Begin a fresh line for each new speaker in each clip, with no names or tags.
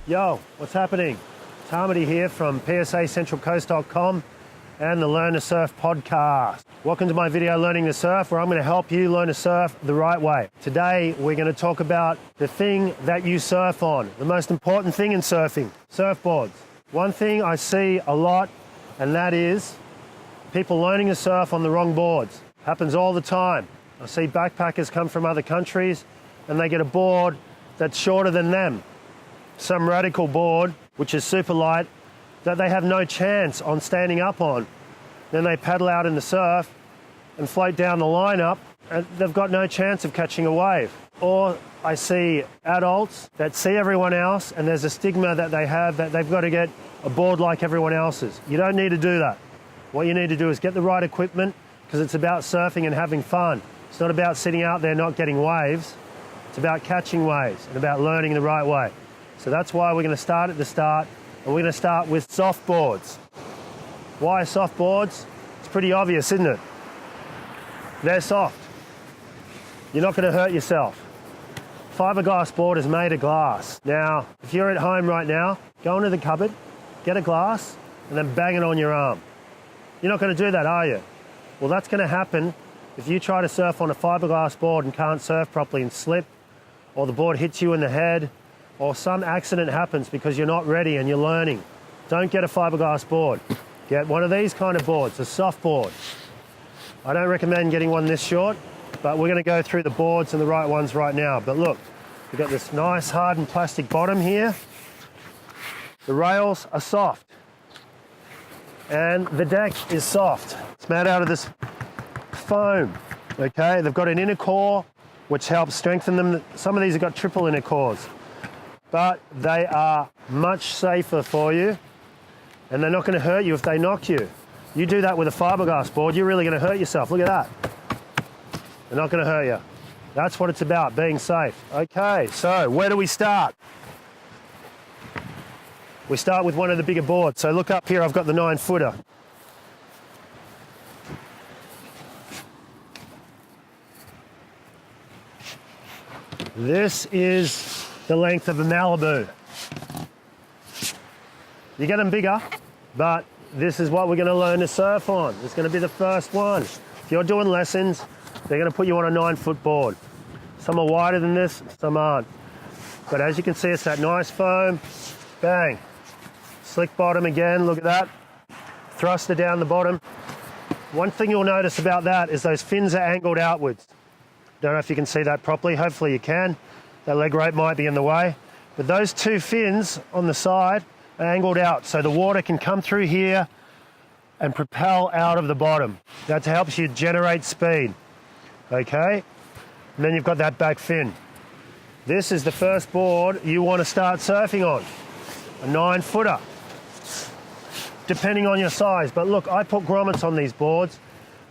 Yo, what's happening? Tamati here from PSACentralCoast.com and the Learn to Surf podcast. Welcome to my video Learning to Surf, where I'm going to help you learn to surf the right way. Today we're going to talk about the thing that you surf on, the most important thing in surfing, surfboards. One thing I see a lot, and that is people learning to surf on the wrong boards. Happens all the time. I see backpackers come from other countries and they get a board that's shorter than them. Some radical board, which is super light, that they have no chance on standing up on. Then they paddle out in the surf and float down the lineup, and they've got no chance of catching a wave. Or I see adults that see everyone else, and there's a stigma that they have that they've got to get a board like everyone else's. You don't need to do that. What you need to do is get the right equipment, because it's about surfing and having fun. It's not about sitting out there not getting waves. It's about catching waves and about learning the right way. So that's why we're going to start at the start, and we're going to start with soft boards. Why soft boards? It's pretty obvious, isn't it? They're soft. You're not going to hurt yourself. Fiberglass board is made of glass. Now, if you're at home right now, go into the cupboard, get a glass, and then bang it on your arm. You're not going to do that, are you? Well, that's going to happen if you try to surf on a fiberglass board and can't surf properly and slip, or the board hits you in the head, or some accident happens because you're not ready and you're learning. Don't get a fiberglass board. Get one of these kind of boards, a soft board. I don't recommend getting one this short, but we're going to go through the boards and the right ones right now. But look, we've got this nice hardened plastic bottom here. The rails are soft. And the deck is soft. It's made out of this foam, okay? They've got an inner core, which helps strengthen them. Some of these have got triple inner cores, but they are much safer for you, and they're not going to hurt you if they knock you. You do that with a fiberglass board, you're really going to hurt yourself. Look at that. They're not going to hurt you. That's what it's about, being safe. Okay, so where do we start? We start with one of the bigger boards. So look up here, I've got the 9-footer. This is the length of a Malibu. You get them bigger, but this is what we're going to learn to surf on. It's going to be the first one. If you're doing lessons, they're going to put you on a 9-foot board. Some are wider than this, some aren't. But as you can see, it's that nice foam. Bang. Slick bottom again, look at that. Thruster down the bottom. One thing you'll notice about that is those fins are angled outwards. Don't know if you can see that properly, hopefully you can. That leg rope might be in the way. But those two fins on the side are angled out, so the water can come through here and propel out of the bottom. That helps you generate speed, okay? And then you've got that back fin. This is the first board you want to start surfing on, a 9-footer, depending on your size. But look, I put grommets on these boards,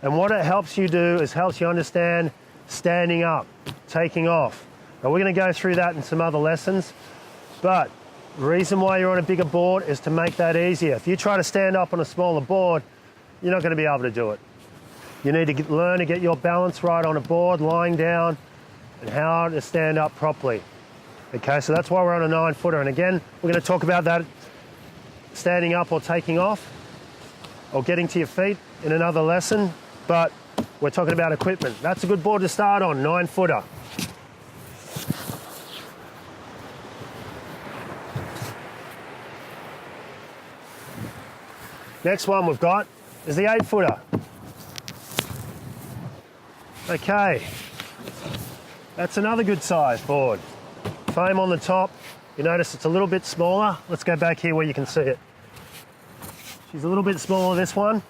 and what it helps you do is helps you understand standing up, taking off. Now we're going to go through that in some other lessons, but the reason why you're on a bigger board is to make that easier. If you try to stand up on a smaller board, you're not going to be able to do it. You need to learn to get your balance right on a board, lying down, and how to stand up properly. Okay, so that's why we're on a 9-footer. And again, we're going to talk about that standing up or taking off or getting to your feet in another lesson, but we're talking about equipment. That's a good board to start on, 9-footer. Next one we've got is the 8-footer. Okay, that's another good size board. Foam on the top. You notice it's a little bit smaller. Let's go back here where you can see it. She's a little bit smaller, this one,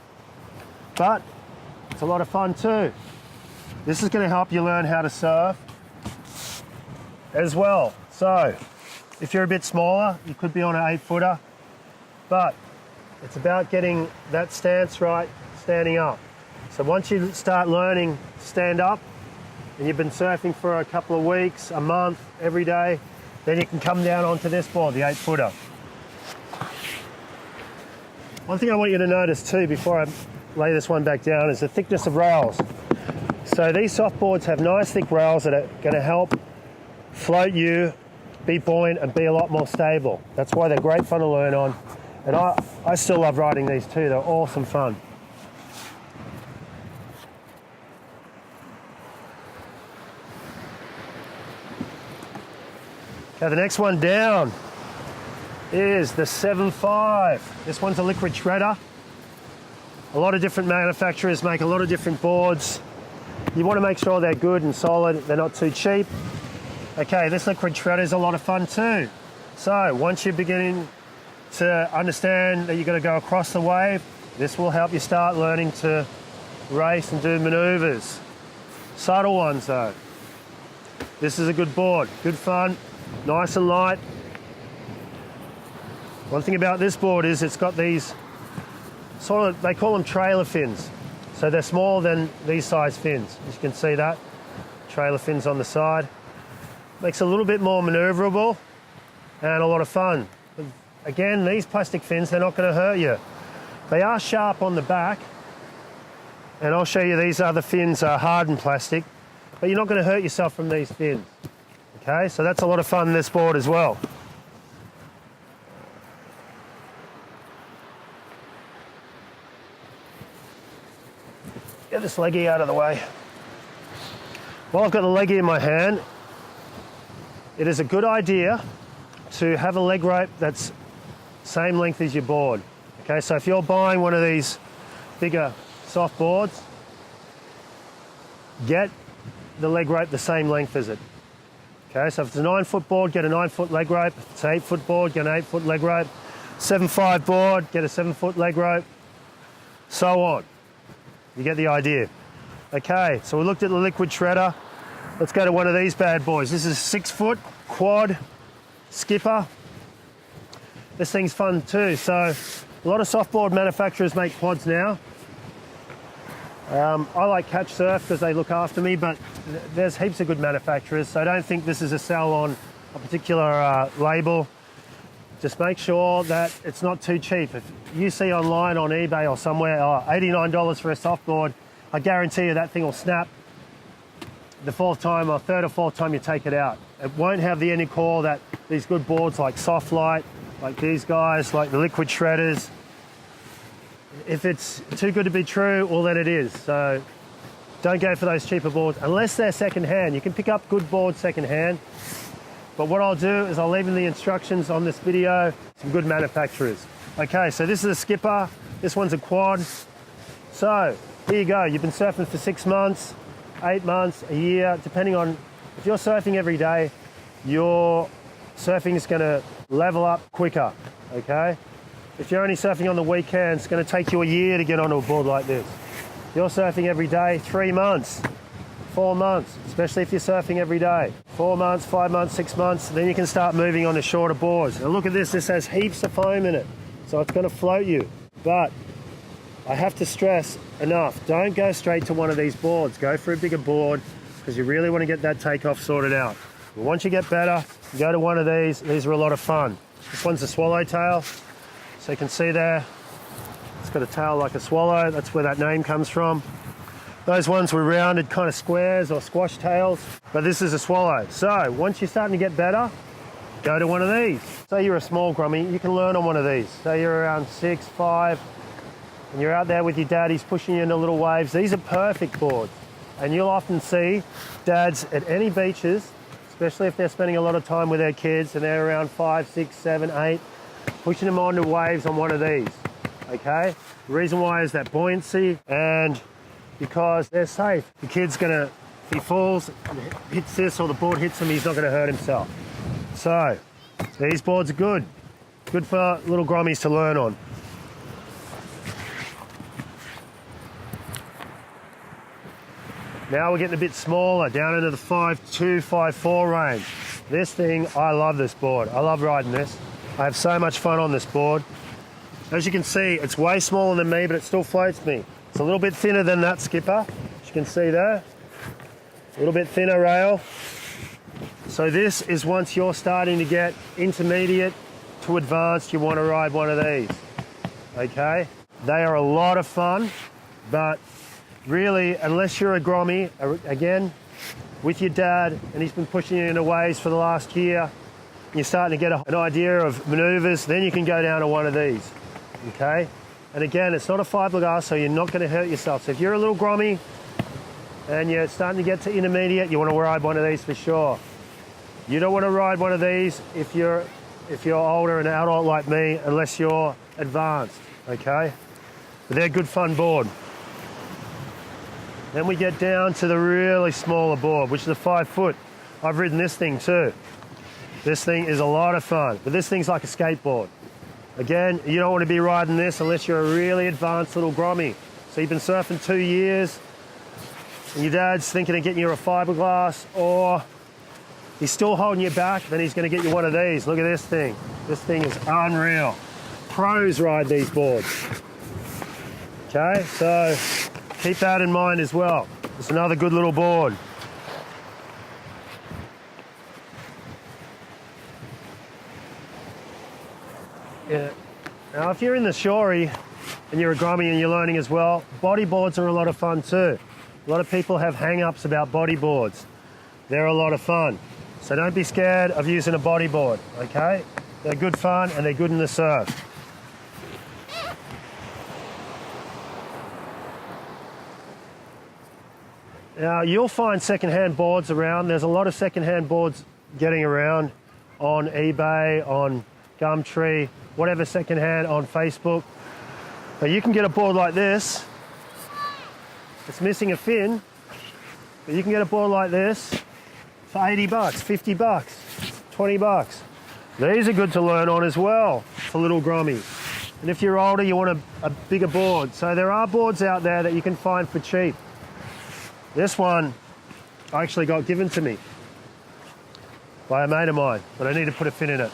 but it's a lot of fun too. This is going to help you learn how to surf as well. So if you're a bit smaller, you could be on an 8-footer, but it's about getting that stance right, standing up. So once you start learning to stand up, and you've been surfing for a couple of weeks, a month, every day, then you can come down onto this board, the 8-footer. One thing I want you to notice too, before I lay this one back down, is the thickness of rails. So these soft boards have nice thick rails that are going to help float you be buoyant and be a lot more stable. That's why they're great fun to learn on. And I still love riding these too. They're awesome fun. Okay, the next one down is the 7.5. This one's a liquid shredder. A lot of different manufacturers make a lot of different boards. You want to make sure they're good and solid, they're not too cheap. Okay, this liquid shredder is a lot of fun too. So once you're beginning to understand that you've got to go across the wave, this will help you start learning to race and do manoeuvres. Subtle ones though. This is a good board, good fun, nice and light. One thing about this board is it's got these sort of, they call them trailer fins. So they're smaller than these size fins. As you can see that, trailer fins on the side. Makes it a little bit more manoeuvrable and a lot of fun. Again, these plastic fins, they're not going to hurt you. They are sharp on the back, and I'll show you these other fins are hardened plastic, but you're not going to hurt yourself from these fins. Okay, so that's a lot of fun in this board as well. Get this leggy out of the way. While I've got the leggy in my hand, it is a good idea to have a leg rope that's same length as your board. Okay, so if you're buying one of these bigger soft boards, get the leg rope the same length as it. Okay, so if it's a 9-foot board, get a 9-foot leg rope. If it's an 8-foot board, get an 8-foot leg rope. 7.5 board, get a 7-foot leg rope. So on. You get the idea. Okay, so we looked at the liquid shredder. Let's go to one of these bad boys. This is a 6-foot quad skipper. This thing's fun too. So a lot of softboard manufacturers make quads now. I like Catch Surf because they look after me, but there's heaps of good manufacturers, so I don't think this is a sell on a particular label. Just make sure that it's not too cheap. If you see online on eBay or somewhere, $89 for a softboard, I guarantee you that thing will snap the fourth time or third or fourth time you take it out. It won't have the any core that these good boards like Softlight, like these guys, like the liquid shredders. If it's too good to be true, well then it is. So don't go for those cheaper boards unless they're second hand. You can pick up good boards second hand. But what I'll do is I'll leave in the instructions on this video some good manufacturers. Okay, so this is a skipper. This one's a quad. So here you go. You've been surfing for 6 months, 8 months, a year, depending on if you're surfing every day, your surfing is going to level up quicker. Okay. If you're only surfing on the weekends, it's going to take you a year to get onto a board like this. If you're surfing every day, 3 months, 4 months, especially if you're surfing every day. 4 months, 5 months, 6 months, then you can start moving on to shorter boards. And look at this, this has heaps of foam in it, so it's going to float you. But I have to stress enough, don't go straight to one of these boards. Go for a bigger board because you really want to get that takeoff sorted out. But once you get better, go to one of these. These are a lot of fun. This one's a Swallowtail. So you can see there, it's got a tail like a swallow. That's where that name comes from. Those ones were rounded kind of squares or squash tails, but this is a swallow. So once you're starting to get better, go to one of these. Say you're a small grummy, you can learn on one of these. Say you're around 6, 5, and you're out there with your dad, he's pushing you into little waves. These are perfect boards. And you'll often see dads at any beaches, especially if they're spending a lot of time with their kids and they're around 5, 6, 7, 8, pushing them onto waves on one of these, okay? The reason why is that buoyancy and because they're safe. The kid's gonna, if he falls and hits this or the board hits him, he's not gonna hurt himself. So, these boards are good. Good for little grommies to learn on. Now we're getting a bit smaller, down into the 5.2, 5.4 range. This thing, I love this board. I love riding this. I have so much fun on this board. As you can see, it's way smaller than me, but it still floats me. It's a little bit thinner than that skipper, as you can see there. A little bit thinner rail. So this is once you're starting to get intermediate to advanced, you want to ride one of these, okay? They are a lot of fun, but really, unless you're a grommy, again, with your dad, and he's been pushing you into waves for the last year, you're starting to get an idea of manoeuvres, then you can go down to one of these, okay? And again, it's not a fiberglass, so you're not going to hurt yourself. So if you're a little grommy and you're starting to get to intermediate, you want to ride one of these for sure. You don't want to ride one of these if you're older and adult like me, unless you're advanced, okay? But they're good fun board. Then we get down to the really smaller board, which is a 5 foot. I've ridden this thing too. This thing is a lot of fun, but this thing's like a skateboard. Again, you don't want to be riding this unless you're a really advanced little grommy. So you've been surfing 2 years, and your dad's thinking of getting you a fiberglass, or he's still holding you back, then he's going to get you one of these. Look at this thing. This thing is unreal. Pros ride these boards. Okay, so keep that in mind as well. It's another good little board. Yeah. Now, if you're in the shorey and you're a grommy and you're learning as well, bodyboards are a lot of fun too. A lot of people have hang-ups about bodyboards. They're a lot of fun. So don't be scared of using a bodyboard, okay? They're good fun and they're good in the surf. Now, you'll find second-hand boards around. There's a lot of second-hand boards getting around on eBay, on Gumtree, whatever second-hand, on Facebook. But you can get a board like this. It's missing a fin, but you can get a board like this for 80 bucks, 50 bucks, 20 bucks. These are good to learn on as well for little grommies. And if you're older, you want a bigger board. So there are boards out there that you can find for cheap. This one I actually got given to me by a mate of mine, but I need to put a fin in it.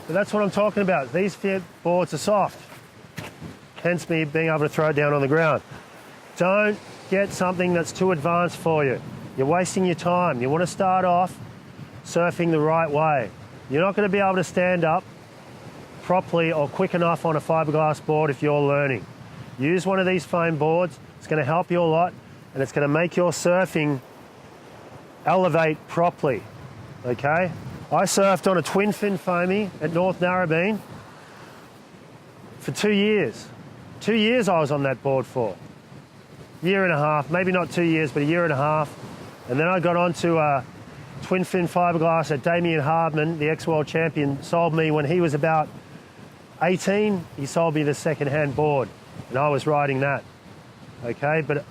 But that's what I'm talking about. These boards are soft, hence me being able to throw it down on the ground. Don't get something that's too advanced for you. You're wasting your time. You want to start off surfing the right way. You're not going to be able to stand up properly or quick enough on a fiberglass board if you're learning. Use one of these foam boards. It's going to help you a lot, and it's going to make your surfing elevate properly, okay? I surfed on a twin fin foamy at North Narrabeen for 2 years. 2 years I was on that board for. Year and a half, maybe not 2 years, but a year and a half. And then I got onto a twin fin fiberglass that Damien Hardman, the ex-world champion, sold me when he was about 18. He sold me the second-hand board, and I was riding that, okay? But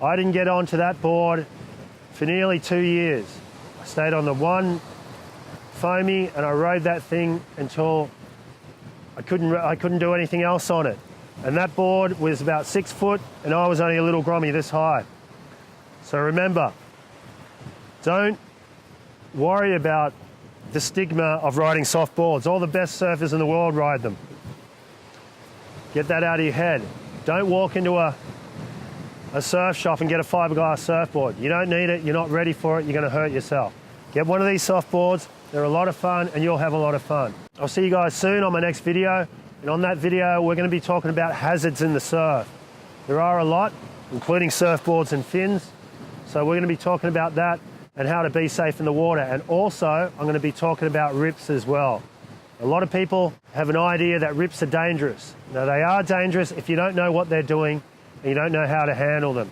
I didn't get onto that board for nearly 2 years. I stayed on the one foamy, and I rode that thing until I couldn't do anything else on it. And that board was about 6 foot, and I was only a little grommy this high. So remember, don't worry about the stigma of riding soft boards. All the best surfers in the world ride them. Get that out of your head. Don't walk into a surf shop and get a fiberglass surfboard. You don't need it, you're not ready for it, you're gonna hurt yourself. Get one of these soft boards, they're a lot of fun, and you'll have a lot of fun. I'll see you guys soon on my next video. And on that video, we're going to be talking about hazards in the surf. There are a lot, including surfboards and fins. So we're going to be talking about that and how to be safe in the water. And also, I'm going to be talking about rips as well. A lot of people have an idea that rips are dangerous. Now, they are dangerous if you don't know what they're doing and you don't know how to handle them.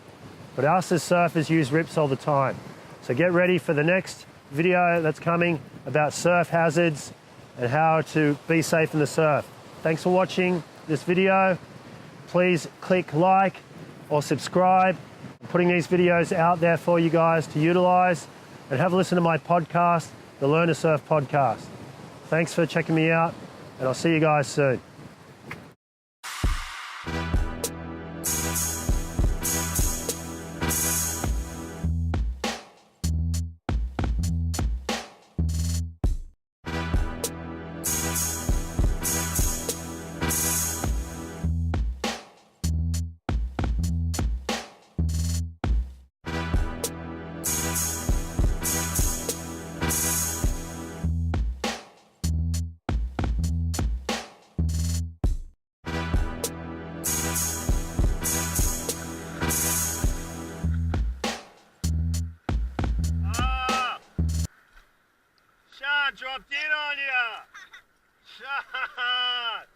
But us as surfers use rips all the time. So get ready for the next video that's coming about surf hazards and how to be safe in the surf. Thanks for watching this video. Please click like or subscribe. I'm putting these videos out there for you guys to utilize, and have a listen to my podcast, the Learn to Surf podcast. Thanks for checking me out, and I'll see you guys soon. dropped in on you. Shut.